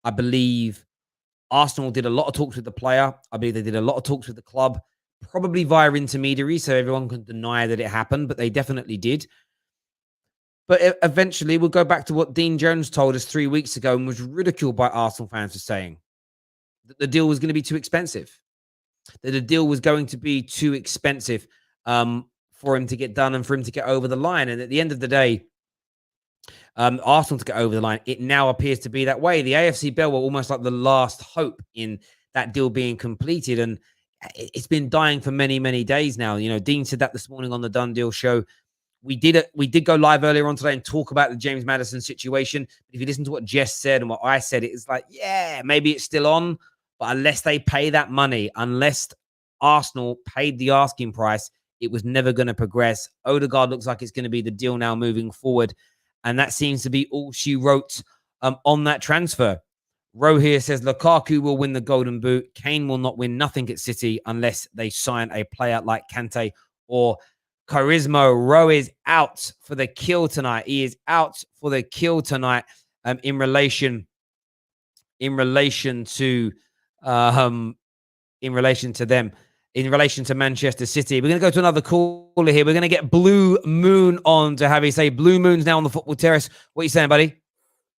I believe Arsenal did a lot of talks with the player. I believe they did a lot of talks with the club, probably via intermediaries, so everyone can deny that it happened, but they definitely did. But eventually, we'll go back to what Dean Jones told us 3 weeks ago and was ridiculed by Arsenal fans for saying that the deal was going to be too expensive, that the deal was going to be too expensive for him to get done and for him to get over the line. And at the end of the day, Arsenal to get over the line, it now appears to be that way. The AFC Bell were almost like the last hope in that deal being completed, and it's been dying for many, many days now. Dean said that this morning on the Done Deal show. We did go live earlier on today and talk about the James Maddison situation. But if you listen to what Jess said and what I said, it's like, yeah, maybe it's still on, but unless they pay that money, unless Arsenal paid the asking price, it was never going to progress. Odegaard looks like it's going to be the deal now moving forward. And that seems to be all she wrote on that transfer. Ro here says Lukaku will win the Golden Boot. Kane will not win nothing at City unless they sign a player like Kante or Charisma. Ro is out for the kill tonight. He is out for the kill tonight in relation to them. In relation to Manchester City. We're going to go to another caller here. We're going to get Blue Moon on to have you say Blue Moon's now on the football terrace. What are you saying, buddy?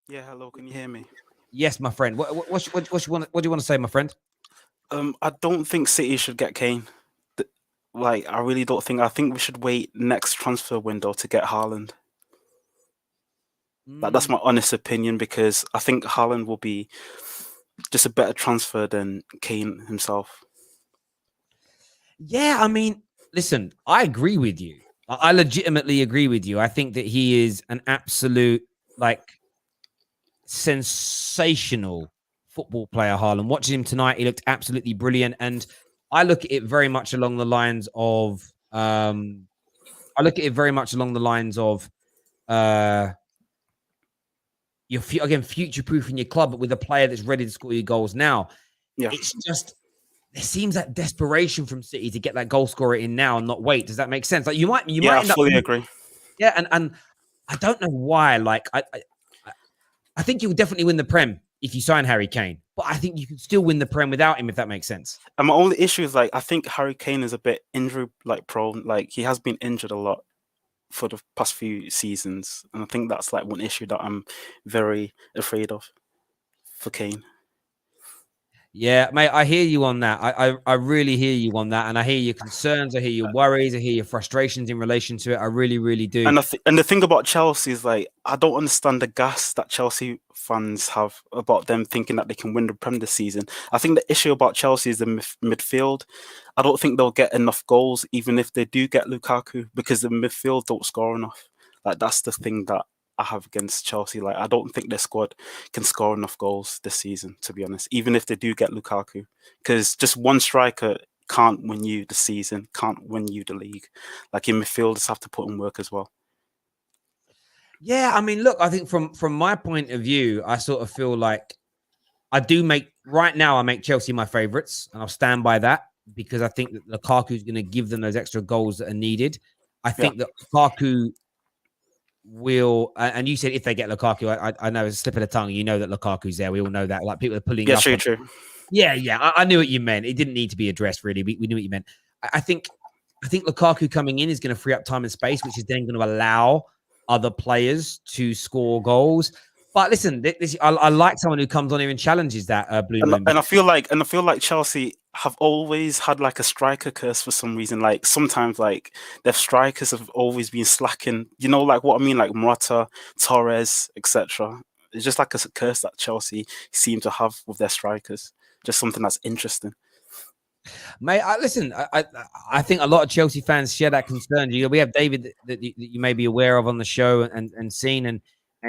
Yeah, hello. Can you hear me? Yes, my friend. What do you want to say, my friend? I don't think City should get Kane. I really don't think. I think we should wait next transfer window to get Haaland. That's my honest opinion, because I think Haaland will be just a better transfer than Kane himself. Yeah, I mean, listen, I agree with you. I legitimately agree with you. I think that he is an absolute, sensational football player, Haaland. Watching him tonight, he looked absolutely brilliant. And I look at it very much along the lines of, you're future-proofing your club, but with a player that's ready to score your goals now. Yeah. It's just, there seems that desperation from City to get that goal scorer in now and not wait. Does that make sense? You might I fully agree. Yeah, and I don't know why. I think you'll definitely win the Prem if you sign Harry Kane, but I think you can still win the Prem without him, if that makes sense. And my only issue is I think Harry Kane is a bit injury prone. He has been injured a lot for the past few seasons, and I think that's one issue that I'm very afraid of for Kane. Yeah, mate, I hear you on that. I really hear you on that, and I hear your concerns, I hear your worries, I hear your frustrations in relation to it. I really, really do. And the thing about Chelsea is I don't understand the gas that Chelsea fans have about them thinking that they can win the Prem this season. I think the issue about Chelsea is the midfield. I don't think they'll get enough goals, even if they do get Lukaku, because the midfield don't score enough. That's the thing that I have against Chelsea. I don't think their squad can score enough goals this season, to be honest, even if they do get Lukaku, because just one striker can't win you the season, can't win you the league. Your midfielders have to put in work as well. Yeah, I mean, look, I think from my point of view, I sort of feel like I make Chelsea my favourites, and I'll stand by that, because I think that Lukaku is going to give them those extra goals that are needed. I think that Lukaku will, and you said if they get Lukaku, I know it's a slip of the tongue. You know that Lukaku's there. We all know that. People are pulling. Yeah, true. Yeah. I knew what you meant. It didn't need to be addressed, really. We knew what you meant. I think Lukaku coming in is going to free up time and space, which is then going to allow other players to score goals. But listen, I like someone who comes on here and challenges that Blue Moon. And I feel like Chelsea have always had a striker curse for some reason. Sometimes their strikers have always been slacking. You know, what I mean, Morata, Torres, etc. It's just a curse that Chelsea seem to have with their strikers. Just something that's interesting. Mate, listen, I think a lot of Chelsea fans share that concern. We have David that you may be aware of on the show and seen, and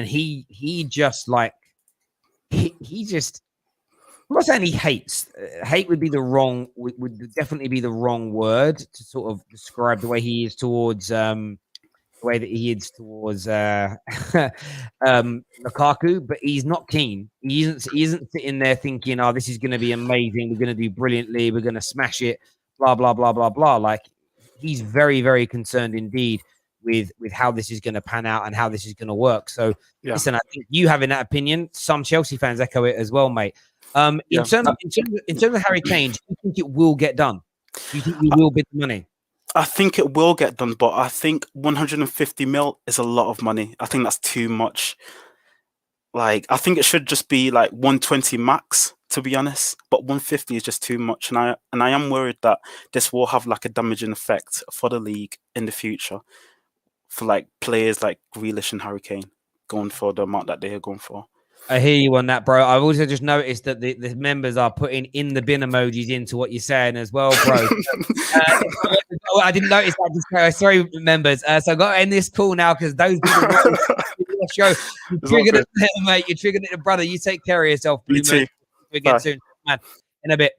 he just he just, I'm not saying he hates. Hate would definitely be the wrong word to sort of describe the way he is towards the way that he is towards Lukaku, but he's not keen. He isn't sitting there thinking, "Oh, this is going to be amazing. We're going to do brilliantly. We're going to smash it." Blah blah blah blah blah. Like he's very very concerned indeed with how this is going to pan out and how this is going to work. So Yeah. listen, I think you having that opinion, some Chelsea fans echo it as well, mate. In Yeah. terms of Harry Kane, do you think it will get done? Do you think we will bid the money? I think it will get done, but I think 150 mil is a lot of money. I think that's too much. Like, I think it should just be like 120 max, to be honest. But 150 is just too much, and I am worried that this will have like a damaging effect for the league in the future, for like players like Grealish and Harry Kane going for the amount that they are going for. I hear you on that, bro. I've also just noticed that the members are putting in the bin emojis into what you're saying as well, bro. I didn't notice that. Sorry, members. So I've got to end this call now because those people show you triggered it, mate. You triggered it, brother. You take care of yourself. You too. Again soon, man. In a bit.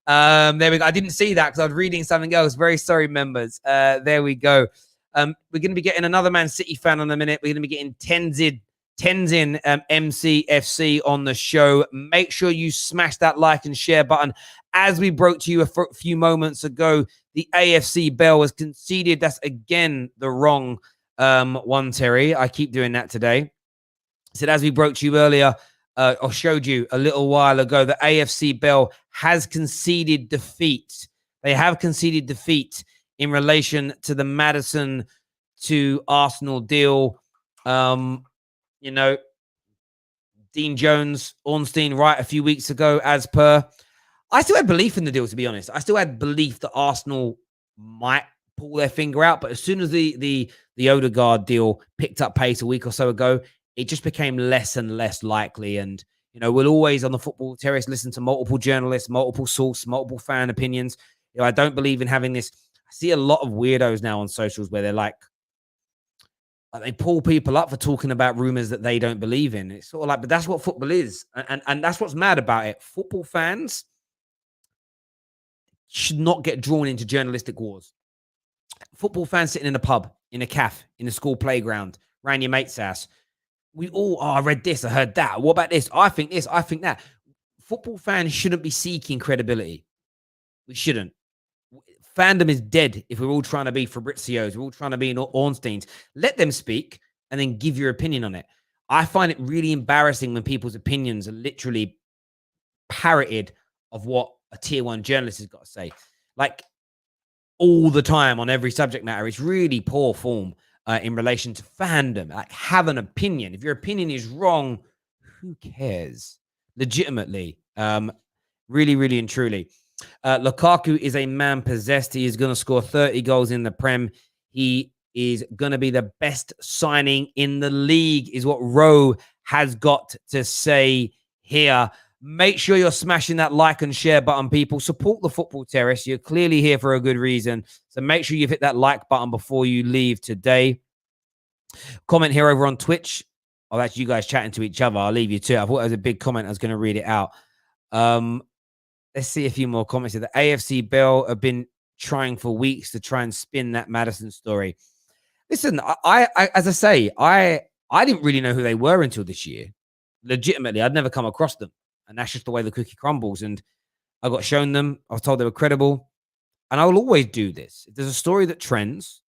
There we go. I didn't see that because I was reading something else. Very sorry, members. There we go. We're going to be getting another Man City fan in a minute. We're going to be getting Tenzin MCFC on the show. Make sure you smash that like and share button. As we broke to you a few moments ago, the AFC Bell has conceded. That's again the wrong one, Terry. I keep doing that today. So as we broke to you earlier, or showed you a little while ago, the AFC Bell has conceded defeat. They have conceded defeat in relation to the Maddison to Arsenal deal. You know, Dean Jones, Ornstein, right, a few weeks ago, as per. I still had belief in the deal, to be honest. I still had belief that Arsenal might pull their finger out. But as soon as the Odegaard deal picked up pace a week or so ago, it just became less and less likely. And, you know, we'll always on the Football Terrace listen to multiple journalists, multiple sources, multiple fan opinions. You know, I don't believe in having this. I see a lot of weirdos now on socials where they're like, they pull people up for talking about rumors that they don't believe in. It's sort of like, but that's what football is. And that's what's mad about it. Football fans should not get drawn into journalistic wars. Football fans sitting in a pub, in a cafe, in a school playground, around your mate's house. We all, I read this, I heard that. What about this? I think this, I think that. Football fans shouldn't be seeking credibility. We shouldn't. Fandom is dead if we're all trying to be Fabrizios, we're all trying to be Ornsteins. Let them speak and then give your opinion on it. I find it really embarrassing when people's opinions are literally parroted of what a tier one journalist has got to say. Like all the time on every subject matter. It's really poor form in relation to fandom. Like have an opinion. If your opinion is wrong, who cares? Legitimately. Really, really and truly. Lukaku is a man possessed. He is going to score 30 goals in the Prem. He is going to be the best signing in the league, is what Rowe has got to say here. Make sure you're smashing that like and share button, people. Support the Football Terrace. You're clearly here for a good reason. So make sure you've hit that like button before you leave today. Comment here over on Twitch. Oh, that's you guys chatting to each other. I'll leave you to it. I thought it was a big comment. I was going to read it out. Let's see a few more comments here. The AFC Bell have been trying for weeks to try and spin that Maddison story. Listen, I as I say, I didn't really know who they were until this year. Legitimately, I'd never come across them. And that's just the way the cookie crumbles. And I got shown them. I was told they were credible. And I will always do this. If there's a story that trends,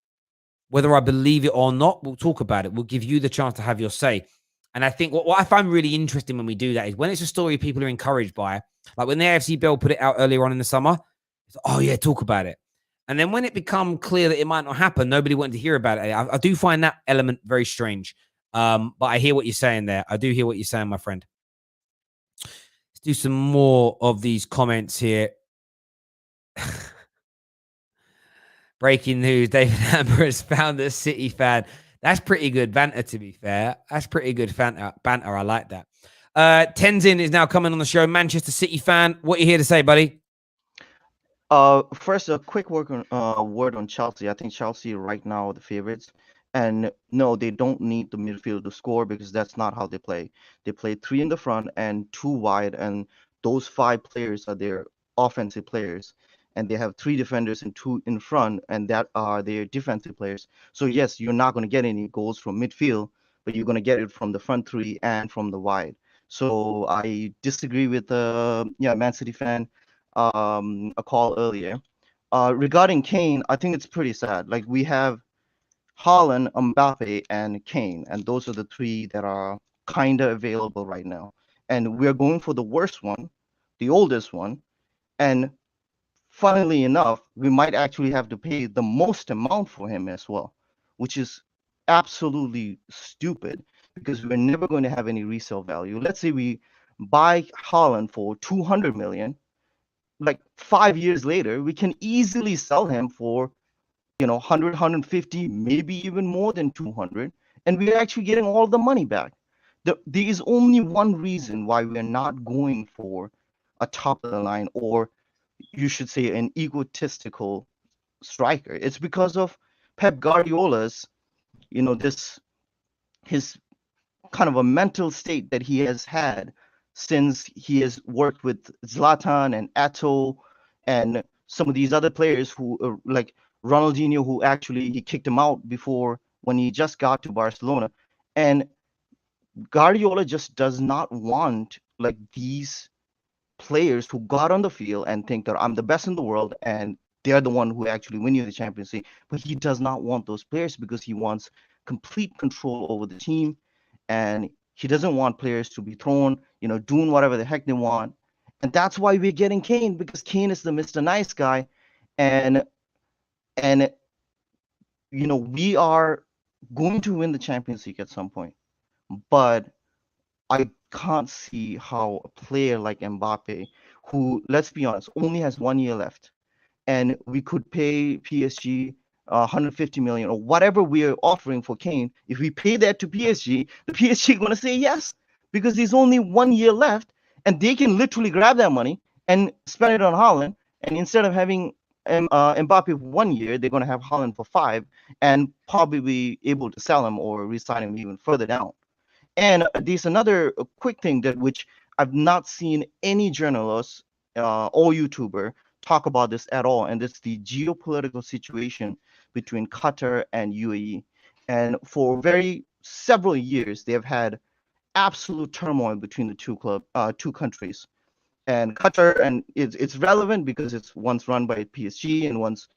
whether I believe it or not, we'll talk about it. We'll give you the chance to have your say. And I think what I find really interesting when we do that is when it's a story people are encouraged by, like when the AFC Bell put it out earlier on in the summer, it's like, oh yeah, talk about it. And then when it become clear that it might not happen, nobody wanted to hear about it. I do find that element very strange. But I hear what you're saying there. I do hear what you're saying, my friend. Let's do some more of these comments here. Breaking news, David Amber has found a City fan. That's pretty good banter, to be fair. That's pretty good banter. I like that. Tenzin is now coming on the show. Manchester City fan. What are you here to say, buddy? First, a quick word on Chelsea. I think Chelsea right now are the favorites. And no, they don't need the midfield to score because that's not how they play. They play 3 in the front and 2 wide. And those 5 players are their offensive players. and they have 3 defenders and 2 in front, and that are their defensive players. So yes, you're not going to get any goals from midfield, but you're going to get it from the front 3 and from the wide. So I disagree with the Man City fan a call earlier. Regarding Kane, I think it's pretty sad. Like, we have Haaland, Mbappe, and Kane, and those are the 3 that are kind of available right now. And we're going for the worst one, the oldest one, and funnily enough, we might actually have to pay the most amount for him as well, which is absolutely stupid because we're never going to have any resale value. Let's say we buy Haaland for 200 million, like 5 years later, we can easily sell him for 100, 150, maybe even more than 200, and we're actually getting all the money back. There is only one reason why we're not going for a top of the line, or you should say an egotistical striker. It's because of Pep Guardiola's, his kind of a mental state that he has had since he has worked with Zlatan and Eto'o and some of these other players who like Ronaldinho, who actually he kicked him out before when he just got to Barcelona. And Guardiola just does not want like these players who got on the field and think that I'm the best in the world and they're the one who actually win you the Champions League. But he does not want those players because he wants complete control over the team, and he doesn't want players to be thrown, doing whatever the heck they want. And that's why we're getting Kane, because Kane is the Mr. Nice guy, and we are going to win the Champions League at some point. But I can't see how a player like Mbappe, who, let's be honest, only has 1 year left, and we could pay PSG 150 million or whatever we are offering for Kane. If we pay that to PSG, the PSG going to say yes, because there's only 1 year left, and they can literally grab that money and spend it on Haaland. And instead of having Mbappe for 1 year, they're going to have Haaland for 5, and probably be able to sell him or re-sign him even further down. And there's another quick thing that which I've not seen any journalist or YouTuber talk about this at all, and it's the geopolitical situation between Qatar and UAE. And for several years, they have had absolute turmoil between the two countries. And Qatar, and it's relevant because it's once run by PSG and once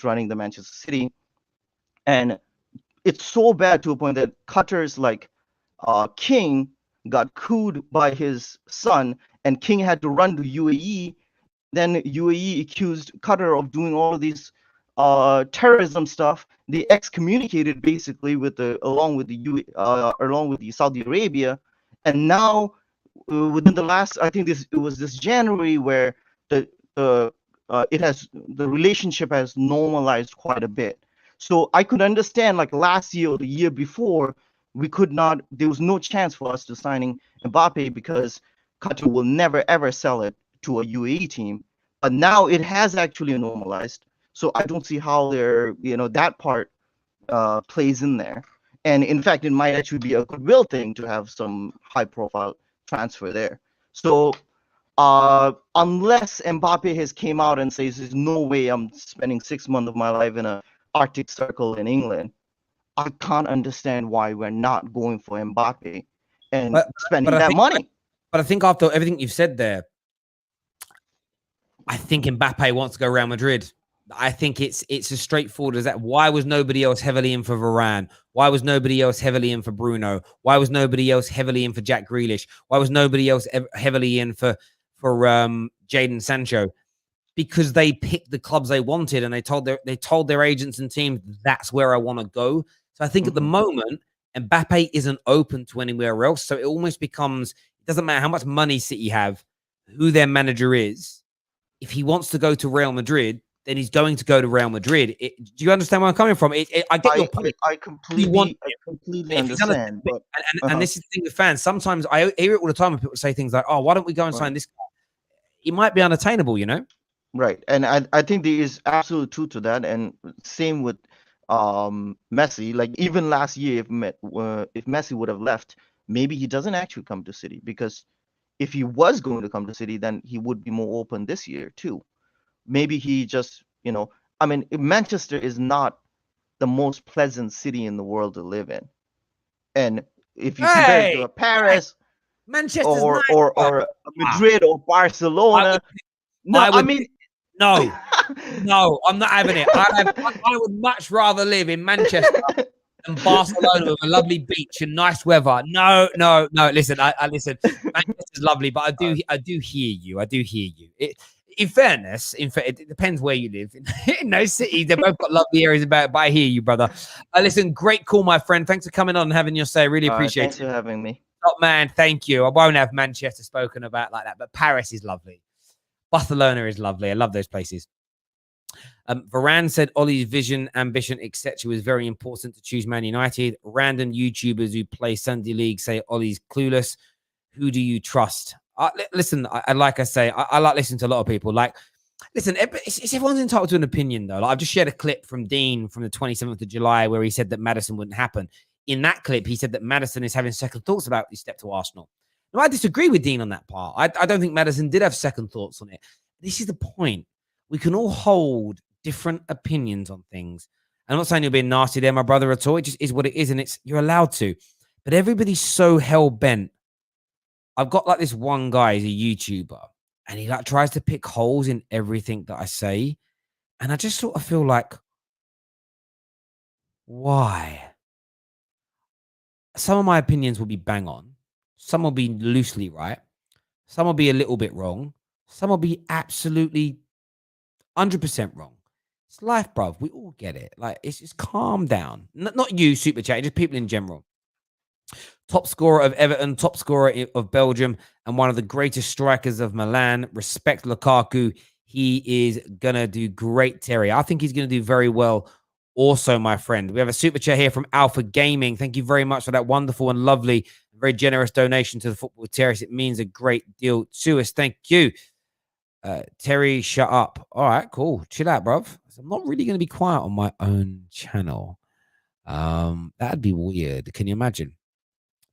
running the Manchester City, and it's so bad to a point that Qatar's king got cooed by his son, and king had to run to UAE. Then UAE accused Qatar of doing all of these terrorism stuff. They excommunicated basically along with the Saudi Arabia, and now within the last, I think it was this January, where the relationship has normalized quite a bit. So I could understand, like last year or the year before, there was no chance for us to signing Mbappe because Qatar will never ever sell it to a UAE team. But now it has actually normalized. So I don't see how that part plays in there. And in fact, it might actually be a goodwill thing to have some high profile transfer there. So unless Mbappe has came out and says there's no way I'm spending 6 months of my life in a Arctic Circle in England, I can't understand why we're not going for Mbappe and spending that money. But I think after everything you've said there, I think Mbappe wants to go Real Madrid. I think it's as straightforward as that. Why was nobody else heavily in for Varane? Why was nobody else heavily in for Bruno? Why was nobody else heavily in for Jack Grealish? Why was nobody else heavily in for Jadon Sancho? Because they picked the clubs they wanted, and they told their agents and teams, that's where I want to go. So I think at the moment, Mbappe isn't open to anywhere else. So it almost becomes, it doesn't matter how much money City have, who their manager is. If he wants to go to Real Madrid, then he's going to go to Real Madrid. Do you understand where I'm coming from? I get your point. I completely understand. And this is the thing with fans. Sometimes I hear it all the time when people say things like, oh, why don't we go and sign this guy? It might be unattainable, Right. And I think there is absolute truth to that. And same with Messi. Like even last year, if Messi would have left, maybe he doesn't actually come to City, because if he was going to come to City, then he would be more open this year too. maybe he just, I mean, Manchester is not the most pleasant city in the world to live in. And if you compare it to a Paris Manchester's or nice. or Madrid or Barcelona, no, I I would, mean, no, I'm not having it. I would much rather live in Manchester than Barcelona with a lovely beach and nice weather. No. Listen, I listen. Manchester's lovely, but I do hear you. In fairness, it depends where you live. In those cities, they've both got lovely areas about it, but I hear you, brother. Listen, great call, my friend. Thanks for coming on and having your say. Really appreciate thanks it. for having me. Top man, thank you. I won't have Manchester spoken about like that, but Paris is lovely. Barcelona is lovely. I love those places. Varane said Ollie's vision, ambition, etc. was very important to choose Man United. Random YouTubers who play Sunday League say Ollie's clueless. Who do you trust? Listen, I like I say, I like listening to a lot of people. Like, listen, it's everyone's entitled to an opinion, though. Like, I've just shared a clip from Dean from the 27th of July where he said that Maddison wouldn't happen. In that clip, he said that Maddison is having second thoughts about his step to Arsenal. Now, I disagree with Dean on that part. I don't think Maddison did have second thoughts on it. This is the point. We can all hold different opinions on things. I'm not saying you're being nasty there, my brother, at all. It just is what it is, and you're allowed to. But everybody's so hell-bent. I've got like this one guy, he's a YouTuber, and he like tries to pick holes in everything that I say. And I just sort of feel like, why? Some of my opinions will be bang on. Some will be loosely right. Some will be a little bit wrong. Some will be absolutely 100% wrong. It's life, bruv. We all get it. Like, it's just calm down. Not you, Super Chat, just people in general. Top scorer of Everton, top scorer of Belgium, and one of the greatest strikers of Milan. Respect Lukaku. He is going to do great, Terry. I think he's going to do very well also, my friend. We have a Super Chat here from Alpha Gaming. Thank you very much for that wonderful and lovely, very generous donation to the Football Terrace. It means a great deal to us. Thank you. Terry, shut up. All right, cool. Chill out, bruv. I'm not really going to be quiet on my own channel. That'd be weird. Can you imagine?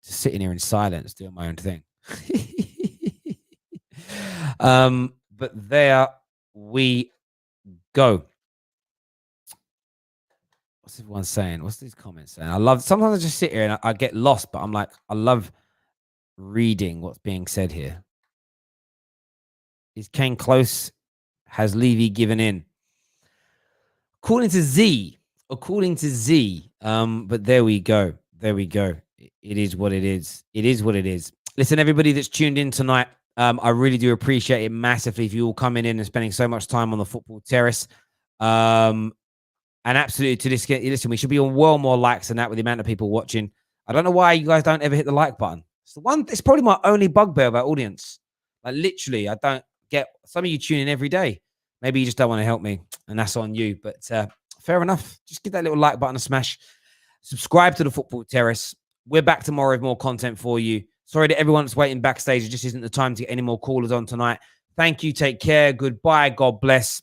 Just sitting here in silence, doing my own thing. But there we go. What's everyone saying? What's these comments saying? Sometimes I just sit here and I get lost, but I'm like, I love reading what's being said here. Is Kane close? Has Levy given in? According to Z. But there we go. It is what it is. It is what it is. Listen, everybody that's tuned in tonight, I really do appreciate it massively if you all coming in and spending so much time on the Football Terrace. And absolutely to this, listen, we should be on well more likes than that with the amount of people watching. I don't know why you guys don't ever hit the like button. It's probably my only bugbear about audience. Like, literally, I don't get some of you tune in every day. Maybe you just don't want to help me, and that's on you. But fair enough. Just give that little like button a smash. Subscribe to the Football Terrace. We're back tomorrow with more content for you. Sorry to everyone that's waiting backstage. It just isn't the time to get any more callers on tonight. Thank you. Take care. Goodbye. God bless.